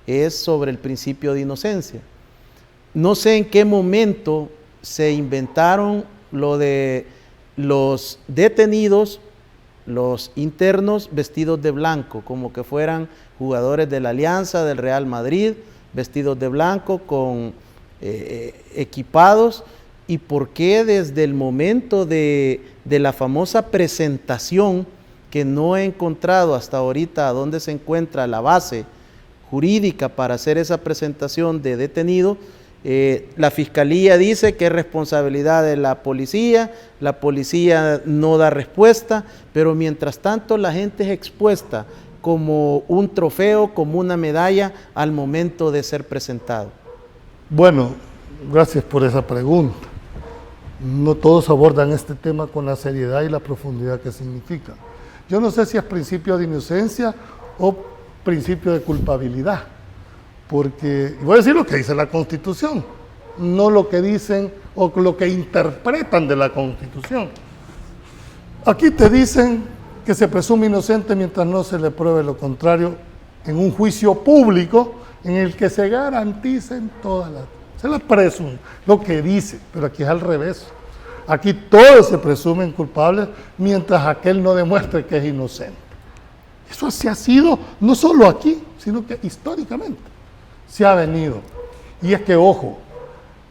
A: es sobre el principio de inocencia. No sé en qué momento se inventaron lo de los detenidos, los internos vestidos de blanco, como que fueran jugadores de la Alianza, del Real Madrid, vestidos de blanco, equipados, y por qué desde el momento de la famosa presentación, que no he encontrado hasta ahorita dónde se encuentra la base jurídica para hacer esa presentación de detenido. La Fiscalía dice que es responsabilidad de la policía no da respuesta, pero mientras tanto la gente es expuesta como un trofeo, como una medalla al momento de ser presentado.
B: Bueno, gracias por esa pregunta. No todos abordan este tema con la seriedad y la profundidad que significa. Yo no sé si es principio de inocencia o principio de culpabilidad, porque voy a decir lo que dice la Constitución, no lo que dicen o lo que interpretan de la Constitución. Aquí te dicen que se presume inocente mientras no se le pruebe lo contrario en un juicio público en el que se garanticen todas las... Se la presume, lo que dice, pero aquí es al revés. Aquí todos se presumen culpables mientras aquel no demuestre que es inocente. Eso así ha sido, no solo aquí, sino que históricamente se ha venido. Y es que, ojo,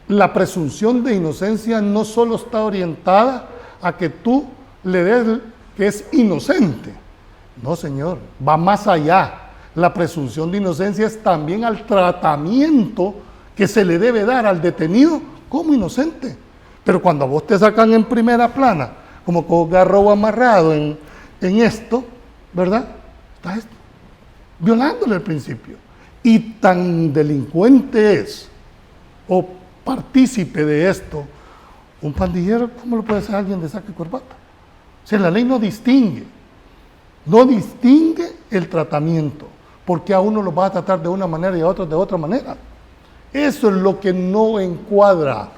B: la presunción de inocencia no solo está orientada a que tú le des que es inocente. No, señor, va más allá. La presunción de inocencia es también al tratamiento que se le debe dar al detenido como inocente. Pero cuando a vos te sacan en primera plana, como con garrobo amarrado en esto, ¿verdad? Estás violándole el principio. Y tan delincuente es, o partícipe de esto, un pandillero, ¿cómo lo puede ser alguien de saco y corbata? O sea, la ley no distingue el tratamiento, porque a uno lo va a tratar de una manera y a otro de otra manera. Eso es lo que no encuadra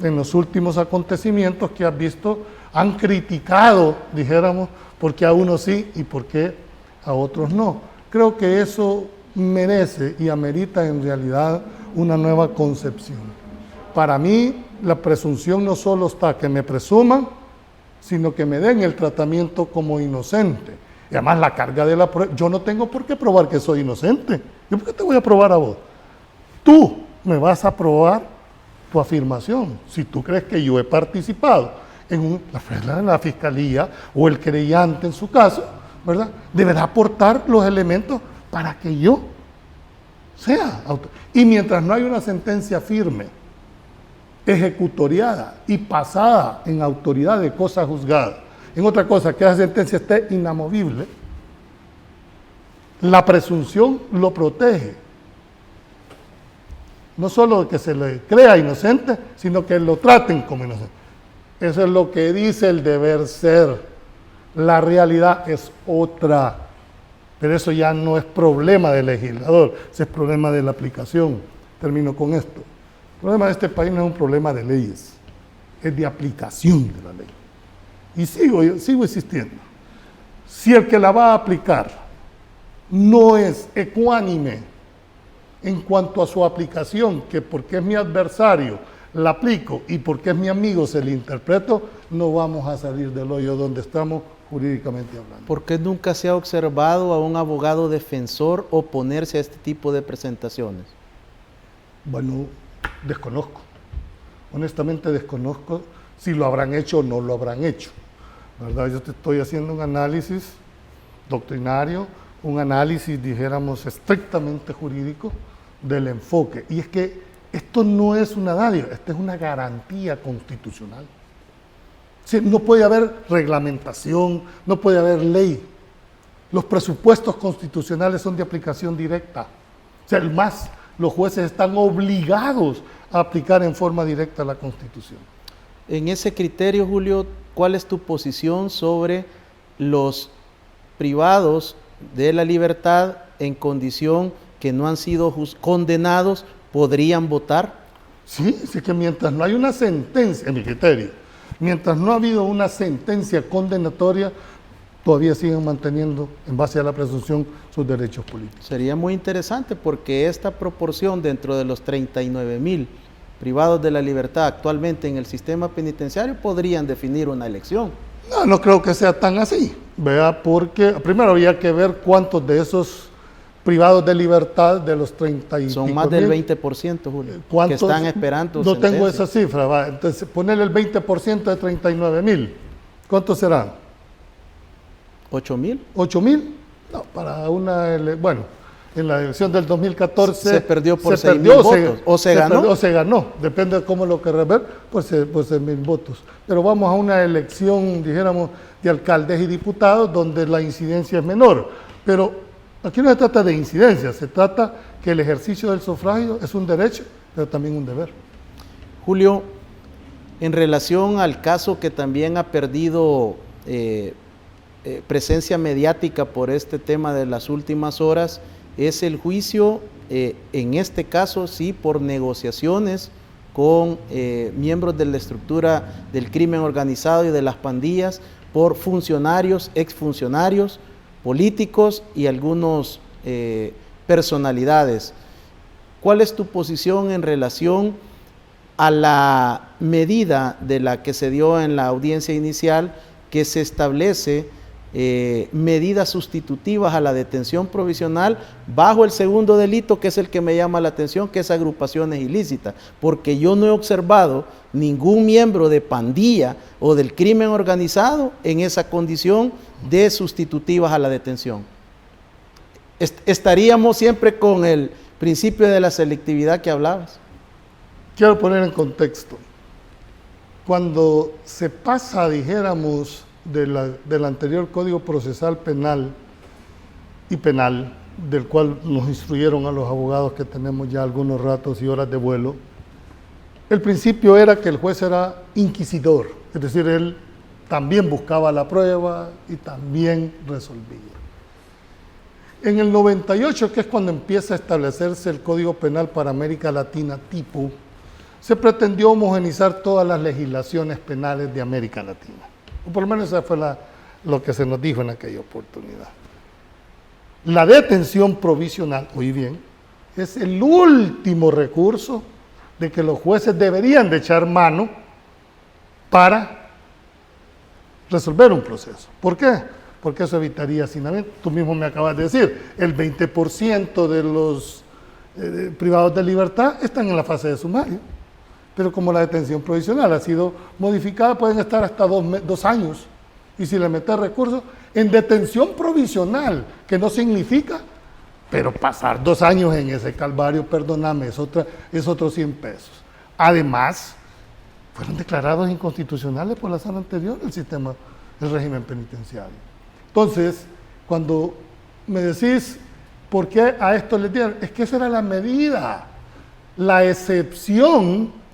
B: en los últimos acontecimientos que has visto, han criticado, dijéramos, porque a unos sí y por qué a otros no. Creo que eso merece y amerita en realidad una nueva concepción. Para mí, la presunción no solo está que me presuman, sino que me den el tratamiento como inocente. Y además la carga de la prueba, yo no tengo por qué probar que soy inocente. ¿Yo por qué te voy a probar a vos? Tú me vas a probar tu afirmación. Si tú crees que yo he participado en la fiscalía o el creyente en su caso, ¿verdad? Deberá aportar los elementos para que yo sea autor. Y mientras no hay una sentencia firme, ejecutoriada y pasada en autoridad de cosa juzgada, en otra cosa, que esa sentencia esté inamovible, la presunción lo protege. No solo de que se le crea inocente, sino que lo traten como inocente. Eso es lo que dice el deber ser. La realidad es otra. Pero eso ya no es problema del legislador, ese es problema de la aplicación. Termino con esto. El problema de este país no es un problema de leyes, es de aplicación de la ley. Y sigo insistiendo. Si el que la va a aplicar no es ecuánime en cuanto a su aplicación, que porque es mi adversario la aplico y porque es mi amigo se le interpreto, no vamos a salir del hoyo donde estamos jurídicamente hablando.
A: ¿Por qué nunca se ha observado a un abogado defensor oponerse a este tipo de presentaciones?
B: Bueno, desconozco. Honestamente desconozco si lo habrán hecho o no lo habrán hecho, ¿verdad? Yo te estoy haciendo un análisis doctrinario un análisis, dijéramos, estrictamente jurídico del enfoque. Y es que esto no es una dádiva, esta es una garantía constitucional. Sí, no puede haber reglamentación, no puede haber ley. Los presupuestos constitucionales son de aplicación directa. O sea, los jueces están obligados a aplicar en forma directa la Constitución.
A: En ese criterio, Julio, ¿cuál es tu posición sobre los privados de la libertad en condición que no han sido condenados, podrían votar?
B: Sí, es que mientras no hay una sentencia, en mi criterio, mientras no ha habido una sentencia condenatoria, todavía siguen manteniendo, en base a la presunción, sus derechos políticos.
A: Sería muy interesante porque esta proporción dentro de los 39,000 privados de la libertad actualmente en el sistema penitenciario podrían definir una elección.
B: No creo que sea tan así, ¿vea? Porque primero habría que ver cuántos de esos privados de libertad de los 30 y
A: son
B: pico
A: más del
B: mil,
A: 20%, Julio, que
B: ¿cuántos?
A: están esperando
B: No
A: sentencia.
B: tengo esa cifra, ¿va? Entonces ponerle el 20% de 39,000, ¿cuántos serán?
A: 8,000.
B: ¿8,000? No, para una, bueno, en la elección del 2014
A: se perdió por 6,000
B: perdió,
A: votos, o se ganó.
B: O se ganó, depende de cómo lo querrás ver, por 6,000 votos. Pero vamos a una elección, dijéramos, de alcaldes y diputados donde la incidencia es menor. Pero aquí no se trata de incidencia, se trata que el ejercicio del sufragio es un derecho, pero también un deber.
A: Julio, en relación al caso que también ha perdido presencia mediática por este tema de las últimas horas, es el juicio, en este caso sí, por negociaciones con miembros de la estructura del crimen organizado y de las pandillas, por funcionarios, exfuncionarios, políticos y algunos personalidades. ¿Cuál es tu posición en relación a la medida de la que se dio en la audiencia inicial, que se establece medidas sustitutivas a la detención provisional bajo el segundo delito, que es el que me llama la atención, que es agrupaciones ilícitas? Porque yo no he observado ningún miembro de pandilla o del crimen organizado en esa condición de sustitutivas a la detención. Estaríamos siempre con el principio de la selectividad que hablabas.
B: Quiero poner en contexto. Cuando se pasa, dijéramos, del anterior Código Procesal Penal y Penal, del cual nos instruyeron a los abogados que tenemos ya algunos ratos y horas de vuelo, el principio era que el juez era inquisidor, es decir, él también buscaba la prueba y también resolvía. En el 98, que es cuando empieza a establecerse el Código Penal para América Latina tipo, se pretendió homogenizar todas las legislaciones penales de América Latina. O por lo menos eso fue lo que se nos dijo en aquella oportunidad. La detención provisional, oí bien, es el último recurso de que los jueces deberían de echar mano para resolver un proceso. ¿Por qué? Porque eso evitaría hacinamiento. Tú mismo me acabas de decir, el 20% de los privados de libertad están en la fase de sumario. Pero como la detención provisional ha sido modificada, pueden estar hasta 2 años. Y si le metes recursos, en detención provisional, que no significa, pero pasar 2 años en ese calvario, perdóname, es otros 100 pesos. Además, fueron declarados inconstitucionales por la sala anterior el régimen penitenciario. Entonces, cuando me decís, ¿por qué a esto les dieron? Es que esa era la medida. La excepción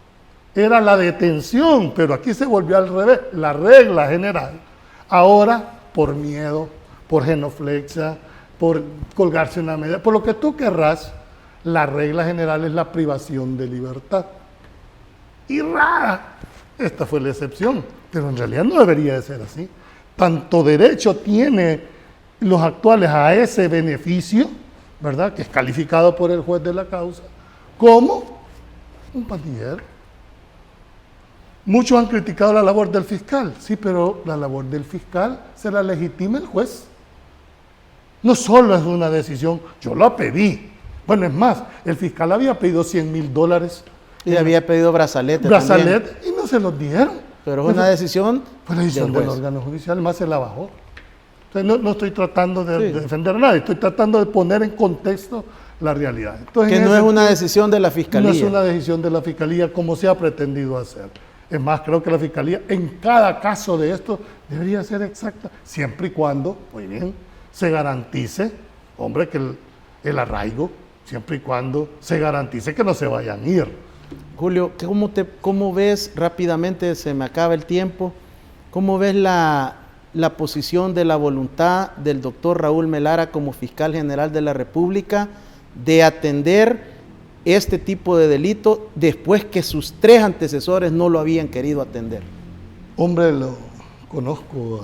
B: era la detención, pero aquí se volvió al revés, la regla general. Ahora, por miedo, por genuflexia, por colgarse una medida, por lo que tú querrás, la regla general es la privación de libertad. Y rara, esta fue la excepción, pero en realidad no debería de ser así. Tanto derecho tiene los actuales a ese beneficio, ¿verdad?, que es calificado por el juez de la causa, como un pandillero. Muchos han criticado la labor del fiscal, sí, pero la labor del fiscal se la legitima el juez. No solo es una decisión, yo la pedí. Bueno, es más, el fiscal había pedido $100,000.
A: Y había pedido brazalete
B: y no se los dieron.
A: Pero es una decisión
B: fue la decisión del
A: juez.
B: órgano judicial, más se la bajó. Entonces, no estoy tratando de defender a nadie, estoy tratando de poner en contexto la realidad. Entonces,
A: que no es una decisión de la Fiscalía.
B: No es una decisión de la Fiscalía como se ha pretendido hacer. Es más, creo que la Fiscalía en cada caso de esto debería ser exacta, siempre y cuando, muy bien, se garantice, hombre, que el arraigo, siempre y cuando se garantice que no se vayan a ir.
A: Julio, ¿cómo ves rápidamente, se me acaba el tiempo, cómo ves la posición de la voluntad del doctor Raúl Melara como fiscal general de la República de atender este tipo de delito después que sus 3 antecesores no lo habían querido atender?
B: Hombre, lo conozco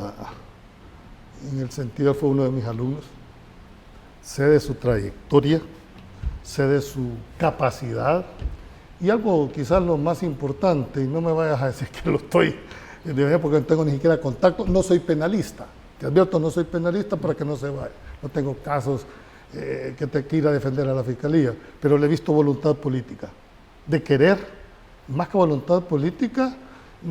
B: en el sentido, fue uno de mis alumnos, sé de su trayectoria, sé de su capacidad y algo quizás lo más importante, y no me vayas a decir que lo estoy, porque no tengo ni siquiera contacto, no soy penalista, te advierto, no soy penalista para que no se vaya, no tengo casos que te quiera defender a la Fiscalía, pero le he visto voluntad política, de querer, más que voluntad política,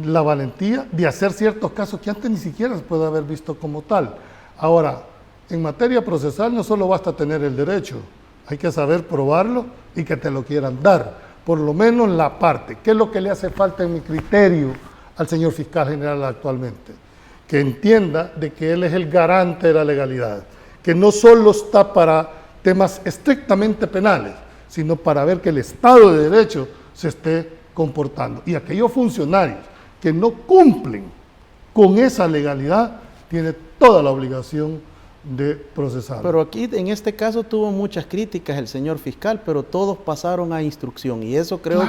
B: la valentía de hacer ciertos casos que antes ni siquiera se puede haber visto como tal. Ahora, en materia procesal no solo basta tener el derecho, hay que saber probarlo y que te lo quieran dar, por lo menos la parte. ¿Qué es lo que le hace falta en mi criterio al señor fiscal general actualmente? Que entienda de que él es el garante de la legalidad, que no solo está para temas estrictamente penales, sino para ver que el Estado de Derecho se esté comportando. Y aquellos funcionarios que no cumplen con esa legalidad, tienen toda la obligación de procesar.
A: Pero aquí, en este caso, tuvo muchas críticas el señor fiscal, pero todos pasaron a instrucción, y eso creo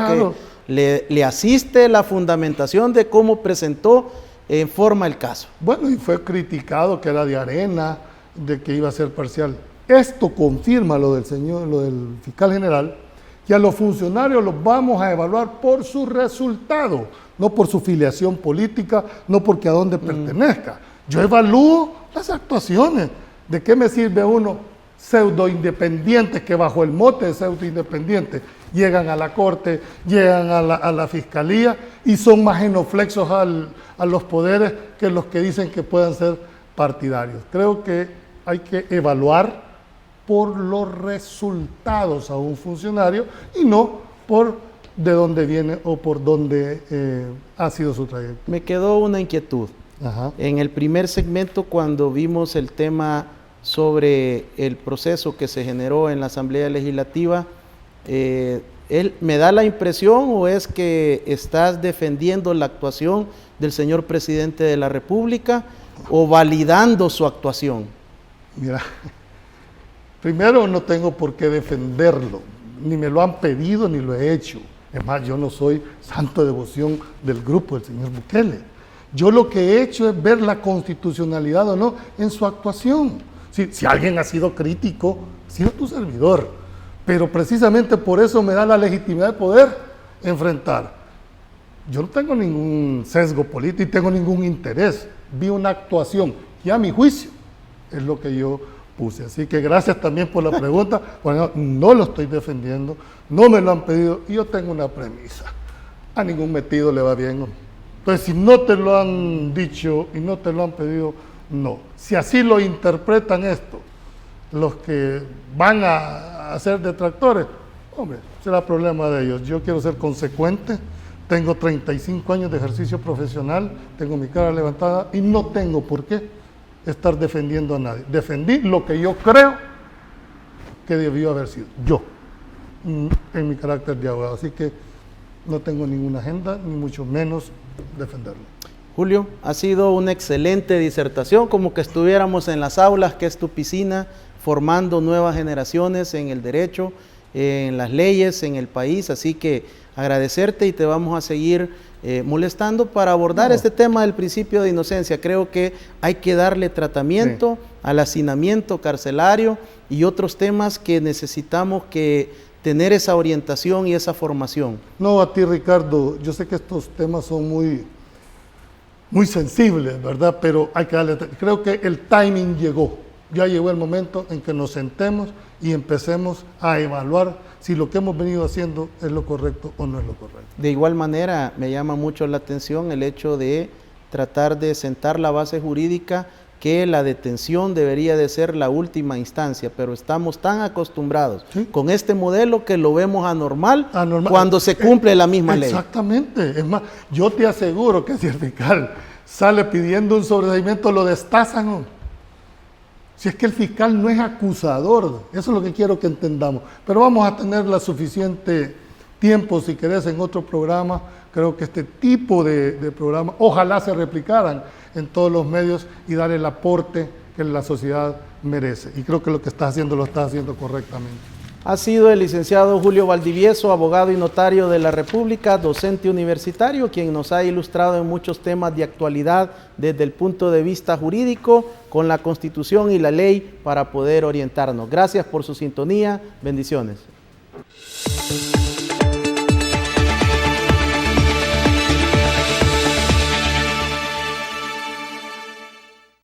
A: que le asiste la fundamentación de cómo presentó en forma el caso.
B: Bueno, y fue criticado que era de arena, de que iba a ser parcial. Esto confirma lo del fiscal general, que a los funcionarios los vamos a evaluar por su resultado, no por su filiación política, no porque a dónde pertenezca. Yo evalúo las actuaciones. ¿De qué me sirve uno pseudo independientes que bajo el mote de pseudo independientes llegan a la corte, llegan a la fiscalía y son más genuflexos a los poderes que los que dicen que puedan ser partidarios? Creo que hay que evaluar por los resultados a un funcionario y no por de dónde viene o por dónde ha sido su trayectoria.
A: Me quedó una inquietud.
B: Ajá.
A: En el primer segmento, cuando vimos el tema sobre el proceso que se generó en la Asamblea Legislativa, ¿me da la impresión o es que estás defendiendo la actuación del señor presidente de la República o validando su actuación?
B: Mira, primero no tengo por qué defenderlo, ni me lo han pedido ni lo he hecho. Es más, yo no soy santo de devoción del grupo del señor Bukele. Yo lo que he hecho es ver la constitucionalidad o no en su actuación. Si alguien ha sido crítico, ha sido tu servidor, pero precisamente por eso me da la legitimidad de poder enfrentar. Yo no tengo ningún sesgo político y tengo ningún interés. Vi una actuación que a mi juicio es lo que yo puse. Así que gracias también por la pregunta. Bueno, no lo estoy defendiendo, no me lo han pedido y yo tengo una premisa. A ningún metido le va bien. Entonces, si no te lo han dicho y no te lo han pedido, no. Si así lo interpretan esto, los que van a ser detractores, hombre, será problema de ellos. Yo quiero ser consecuente, tengo 35 años de ejercicio profesional, tengo mi cara levantada y no tengo por qué estar defendiendo a nadie. Defendí lo que yo creo que debió haber sido yo, en mi carácter de abogado. Así que no tengo ninguna agenda, ni mucho menos defenderlo.
A: Julio, ha sido una excelente disertación, como que estuviéramos en las aulas, que es tu piscina, formando nuevas generaciones en el derecho, en las leyes, en el país. Así que agradecerte y te vamos a seguir molestando para abordar este tema del principio de inocencia. Creo que hay que darle tratamiento al hacinamiento carcelario y otros temas que necesitamos que tener esa orientación y esa formación.
B: No, a ti, Ricardo, yo sé que estos temas son muy sensibles, ¿verdad? Pero hay que darle, creo que el timing llegó. Ya llegó el momento en que nos sentemos y empecemos a evaluar si lo que hemos venido haciendo es lo correcto o no es lo correcto.
A: De igual manera, me llama mucho la atención el hecho de tratar de sentar la base jurídica que la detención debería de ser la última instancia, pero estamos tan acostumbrados con este modelo que lo vemos anormal cuando se cumple la misma ley.
B: Exactamente. Es más, yo te aseguro que si el fiscal sale pidiendo un sobreseimiento, lo destazan, ¿no? Si es que el fiscal no es acusador, eso es lo que quiero que entendamos. Pero vamos a tener la suficiente tiempo, si querés, en otro programa. Creo que este tipo de programas, ojalá se replicaran en todos los medios y dar el aporte que la sociedad merece. Y creo que lo que está haciendo lo está haciendo correctamente.
A: Ha sido el licenciado Julio Valdivieso, abogado y notario de la República, docente universitario, quien nos ha ilustrado en muchos temas de actualidad desde el punto de vista jurídico, con la Constitución y la ley para poder orientarnos. Gracias por su sintonía. Bendiciones.